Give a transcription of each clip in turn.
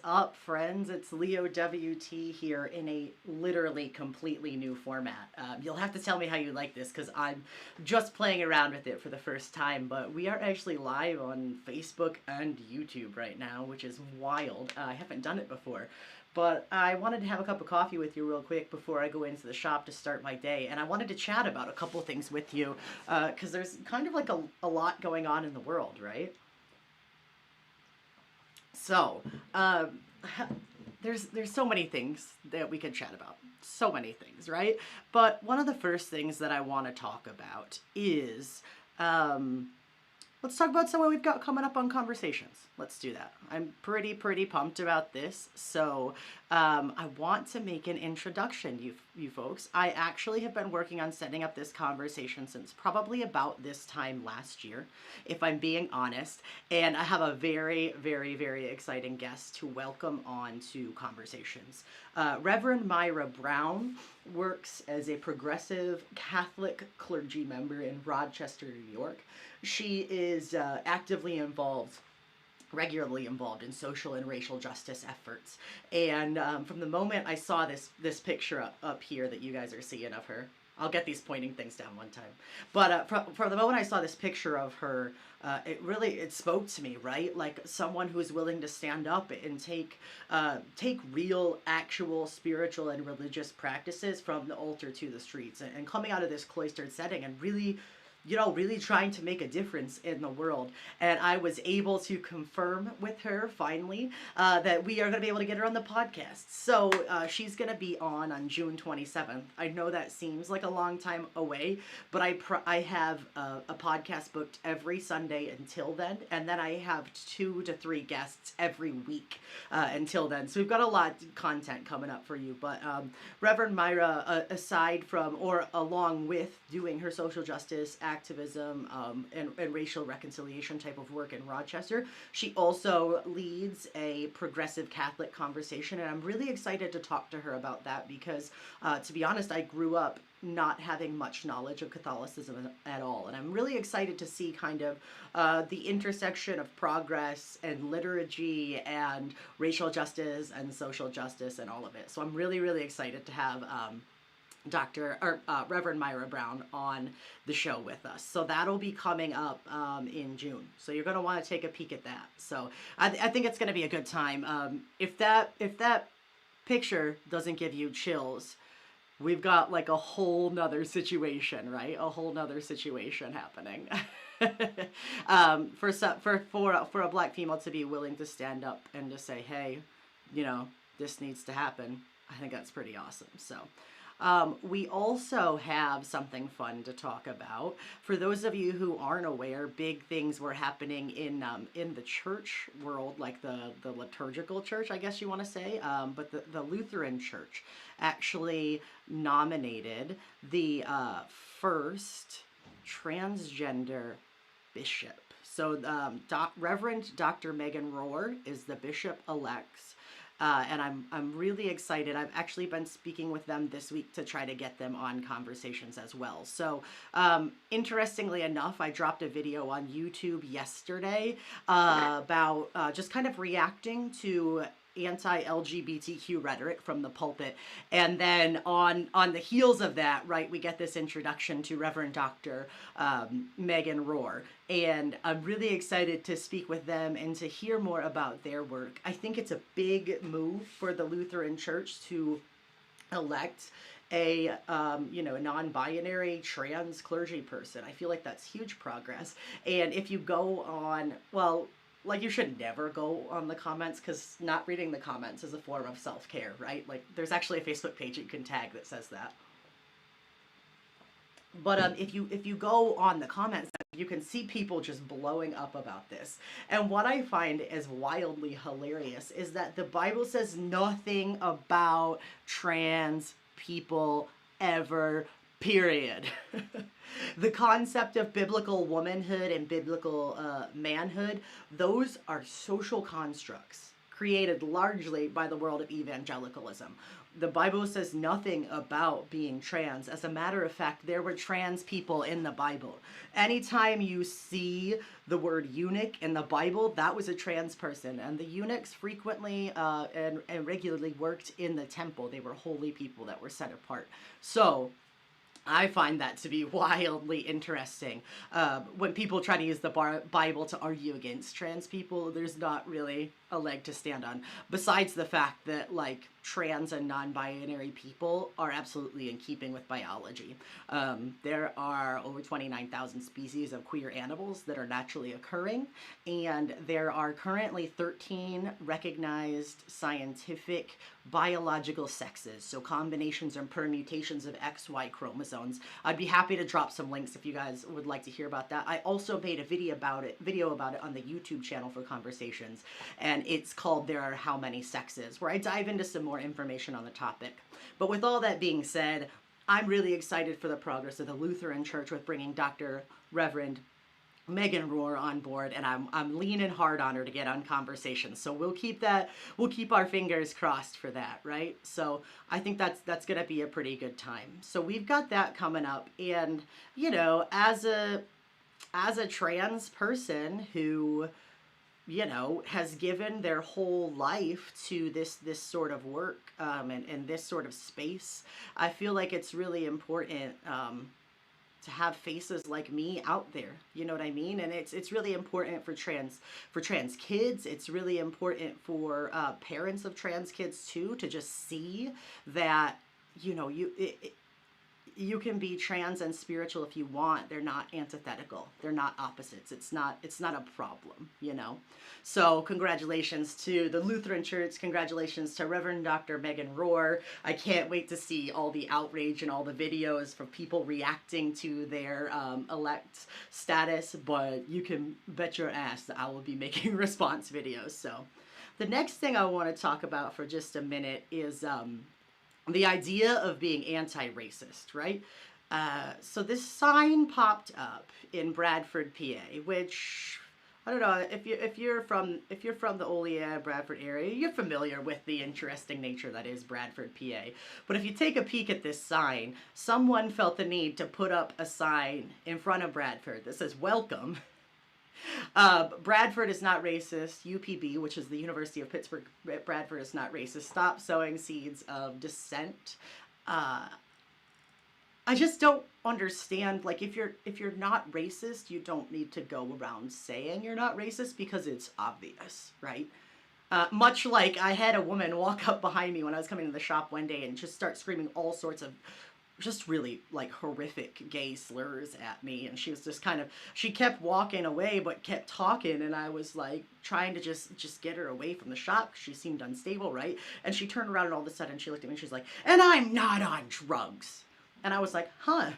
Up, friends? It's Leo WT here in a literally completely new format. You'll have to tell me how you like this because I'm just playing around with it for the first time. But we are actually live on Facebook and YouTube right now, which is wild. I haven't done it before. But I wanted to have a cup of coffee with you real quick before I go into the shop to start my day. And I wanted to chat about a couple things with you because there's kind of like a lot going on in the world, right? So, um, there's so many things that we could chat about. So many things, right? But one of the first things that I want to talk about is um, let's talk about someone we've got coming up on conversations. Let's do that. I'm pretty pumped about this. So I want to make an introduction, you folks. I actually have been working on setting up this conversation since probably about this time last year, if I'm being honest. And I have a very exciting guest to welcome on to conversations. Reverend Myra Brown works as a progressive Catholic clergy member in Rochester, New York. She is actively involved, regularly involved in social and racial justice efforts. And from the moment I saw this picture up here that you guys are seeing of her, I'll get these pointing things down one time. But from the moment I saw this picture of her, it spoke to me, right? Like someone who is willing to stand up and take real, actual spiritual and religious practices from the altar to the streets, and coming out of this cloistered setting and really really trying to make a difference in the world. And I was able to confirm with her finally that we are going to be able to get her on the podcast. So she's going to be on June 27th. I know that seems like a long time away, but I have a podcast booked every Sunday until then. And then I have 2 to 3 guests every week until then. So we've got a lot of content coming up for you. But Reverend Myra, aside from or along with doing her social justice activism and racial reconciliation type of work in Rochester, she also leads a progressive Catholic conversation, and I'm really excited to talk to her about that because, to be honest, I grew up not having much knowledge of Catholicism at all, and I'm really excited to see kind of the intersection of progress and liturgy and racial justice and social justice and all of it. So I'm really excited to have Reverend Myra Brown on the show with us. So that'll be coming up in June. So you're going to want to take a peek at that. So I think it's going to be a good time. If that picture doesn't give you chills, we've got like a whole nother situation, right? A whole nother situation happening. For a black female to be willing to stand up and to say, hey, this needs to happen. I think that's pretty awesome. So we also have something fun to talk about. For those of you who aren't aware, big things were happening in the church world, like the liturgical church, I guess you want to say. But the Lutheran Church actually nominated the first transgender bishop. So Reverend Dr. Megan Rohr is the bishop elect. And I'm really excited. I've actually been speaking with them this week to try to get them on conversations as well. So interestingly enough, I dropped a video on YouTube yesterday about just kind of reacting to anti-LGBTQ rhetoric from the pulpit, and then on the heels of that, right, we get this introduction to Reverend Dr. Megan Rohr, and I'm really excited to speak with them and to hear more about their work. I think it's a big move for the Lutheran Church to elect a non-binary trans clergy person. I feel like that's huge progress. And if you go on, well, like, you should never go on the comments, because not reading the comments is a form of self-care, right? Like, there's actually a Facebook page you can tag that says that. But if you go on the comments, you can see people just blowing up about this. And what I find is wildly hilarious is that the Bible says nothing about trans people ever, period. The concept of biblical womanhood and biblical manhood, those are social constructs created largely by the world of evangelicalism. The Bible says nothing about being trans. As a matter of fact, there were trans people in the Bible. Anytime you see the word eunuch in the Bible, that was a trans person. And the eunuchs frequently and regularly worked in the temple. They were holy people that were set apart. So I find that to be wildly interesting. When people try to use the Bible to argue against trans people, there's not really a leg to stand on. Besides the fact that, like, trans and non-binary people are absolutely in keeping with biology. There are over 29,000 species of queer animals that are naturally occurring, and there are currently 13 recognized scientific biological sexes, so combinations and permutations of XY chromosomes. I'd be happy to drop some links if you guys would like to hear about that. I also made a video about it on the YouTube channel for Conversations, and it's called There Are How Many Sexes, where I dive into some more information on the topic. But with all that being said, I'm really excited for the progress of the Lutheran Church with bringing Dr. Reverend Megan Rohr on board, and I'm leaning hard on her to get on Conversations. So we'll keep our fingers crossed for that, right? So I think that's gonna be a pretty good time. So we've got that coming up, and you know, as a trans person who, you know, has given their whole life to this sort of work and this sort of space, I feel like it's really important to have faces like me out there. You know what I mean? And it's really important for trans kids. It's really important for parents of trans kids too, to just see that, you know, you can be trans and spiritual if you want. They're not antithetical. They're not opposites. It's not a problem, you know? So congratulations to the Lutheran Church. Congratulations to Reverend Dr. Megan Rohr. I can't wait to see all the outrage and all the videos from people reacting to their elect status, but you can bet your ass that I will be making response videos. So the next thing I want to talk about for just a minute is the idea of being anti-racist, right? So this sign popped up in Bradford, PA, which, I don't know, if you're from the Olean, Bradford area, you're familiar with the interesting nature that is Bradford, PA. But if you take a peek at this sign, someone felt the need to put up a sign in front of Bradford that says "Welcome." Bradford is not racist. UPB, which is the University of Pittsburgh, Bradford is not racist. Stop sowing seeds of dissent. I just don't understand, like, if you're not racist, you don't need to go around saying you're not racist because it's obvious, right? Much like I had a woman walk up behind me when I was coming to the shop one day and just start screaming all sorts of just really, like, horrific gay slurs at me, and she was just she kept walking away but kept talking, and I was like trying to just get her away from the shop. She seemed unstable, right? And she turned around and all of a sudden she looked at me and she's like, "And I'm not on drugs." And I was like, huh,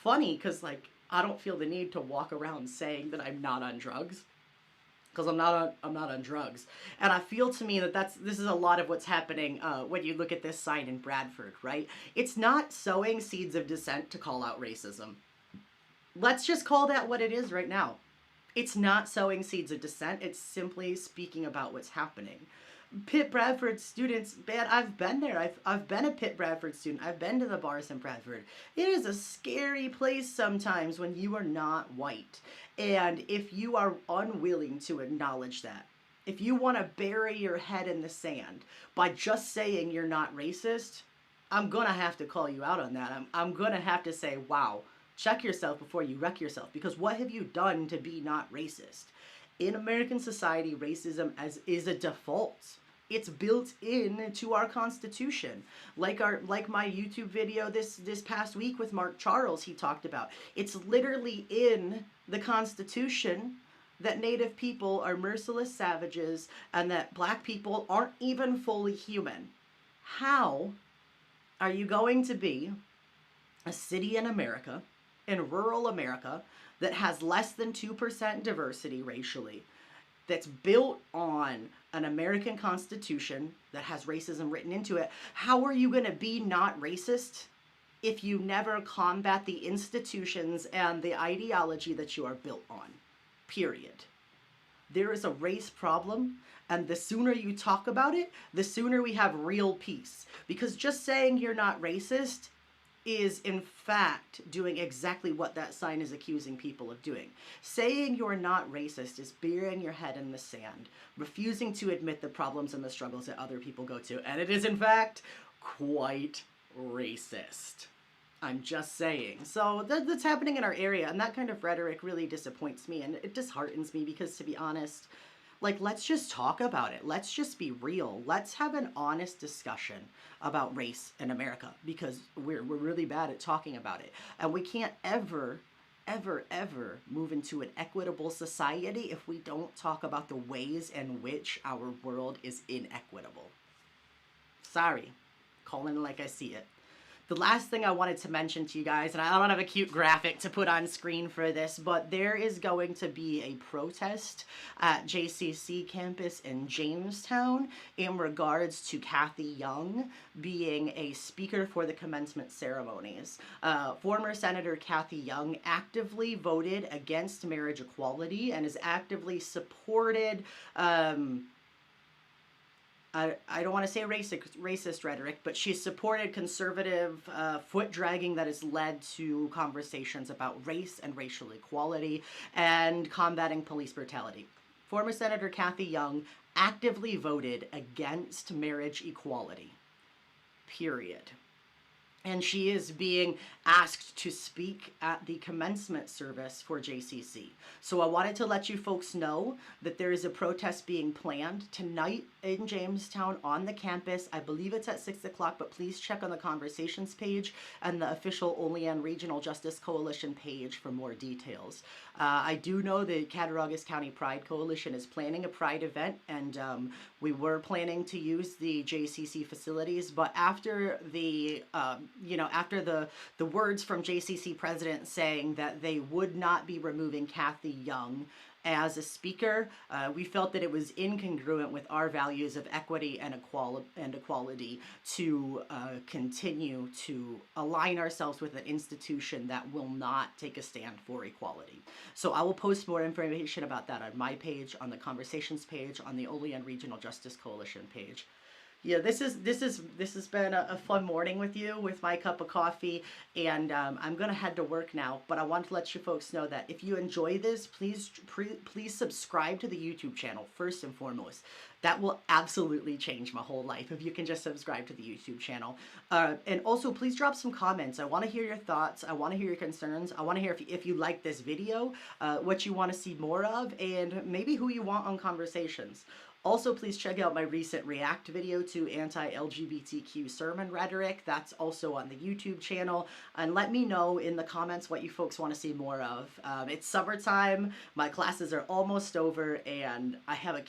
funny, because, like, I don't feel the need to walk around saying that I'm not on drugs, because I'm not on drugs. And I feel, to me, that this is a lot of what's happening when you look at this sign in Bradford, right? It's not sowing seeds of dissent to call out racism. Let's just call that what it is right now. It's not sowing seeds of dissent. It's simply speaking about what's happening. Pitt Bradford students, man, I've been there. I've been a Pitt Bradford student. I've been to the bars in Bradford. It is a scary place sometimes when you are not white. And if you are unwilling to acknowledge that, if you want to bury your head in the sand by just saying you're not racist, I'm going to have to call you out on that. I'm going to have to say, wow, check yourself before you wreck yourself, because what have you done to be not racist? In American society, racism is a default. It's built into our Constitution. Like my YouTube video this past week with Mark Charles, he talked about. It's literally in the Constitution that Native people are merciless savages and that Black people aren't even fully human. How are you going to be a city in America, in rural America, that has less than 2% diversity racially, that's built on an American Constitution that has racism written into it? How are you going to be not racist if you never combat the institutions and the ideology that you are built on? Period. There is a race problem, And the sooner you talk about it, the sooner we have real peace. Because just saying you're not racist is in fact doing exactly what that sign is accusing people of doing. Saying you're not racist is burying your head in the sand, refusing to admit the problems and the struggles that other people go to, and it is in fact quite racist. I'm just saying. So that's happening in our area, and that kind of rhetoric really disappoints me, and it disheartens me because, to be honest, like, let's just talk about it. Let's just be real. Let's have an honest discussion about race in America, because we're really bad at talking about it. And we can't ever, ever move into an equitable society if we don't talk about the ways in which our world is inequitable. Sorry, calling it like I see it. The last thing I wanted to mention to you guys, and I don't have a cute graphic to put on screen for this, but there is going to be a protest at JCC campus in Jamestown in regards to Kathy Young being a speaker for the commencement ceremonies. Former Senator Kathy Young actively voted against marriage equality and has actively supported I don't want to say racist rhetoric, but she's supported conservative foot dragging that has led to conversations about race and racial equality and combating police brutality. Former Senator Kathy Young actively voted against marriage equality, period. And she is being asked to speak at the commencement service for JCC. So I wanted to let you folks know that there is a protest being planned tonight in Jamestown on the campus. I believe it's at 6 o'clock, but please check on the conversations page and the official Olean Regional Justice Coalition page for more details. I do know the Cattaraugus County Pride Coalition is planning a Pride event, and we were planning to use the JCC facilities, but after the after the words from JCC president saying that they would not be removing Kathy Young as a speaker, we felt that it was incongruent with our values of equity and equality to continue to align ourselves with an institution that will not take a stand for equality. So I will post more information about that on my page, on the conversations page, on the Olean Regional Justice Coalition page. Yeah, this has been a fun morning with you, with my cup of coffee, and I'm gonna head to work now. But I want to let you folks know that if you enjoy this, please subscribe to the YouTube channel first and foremost. That will absolutely change my whole life if you can just subscribe to the YouTube channel. And also, please drop some comments. I want to hear your thoughts. I want to hear your concerns. I want to hear if you like this video, what you want to see more of, and maybe who you want on conversations. Also, please check out my recent react video to anti-LGBTQ sermon rhetoric. That's also on the YouTube channel. And let me know in the comments what you folks want to see more of. It's summertime, my classes are almost over, and I have a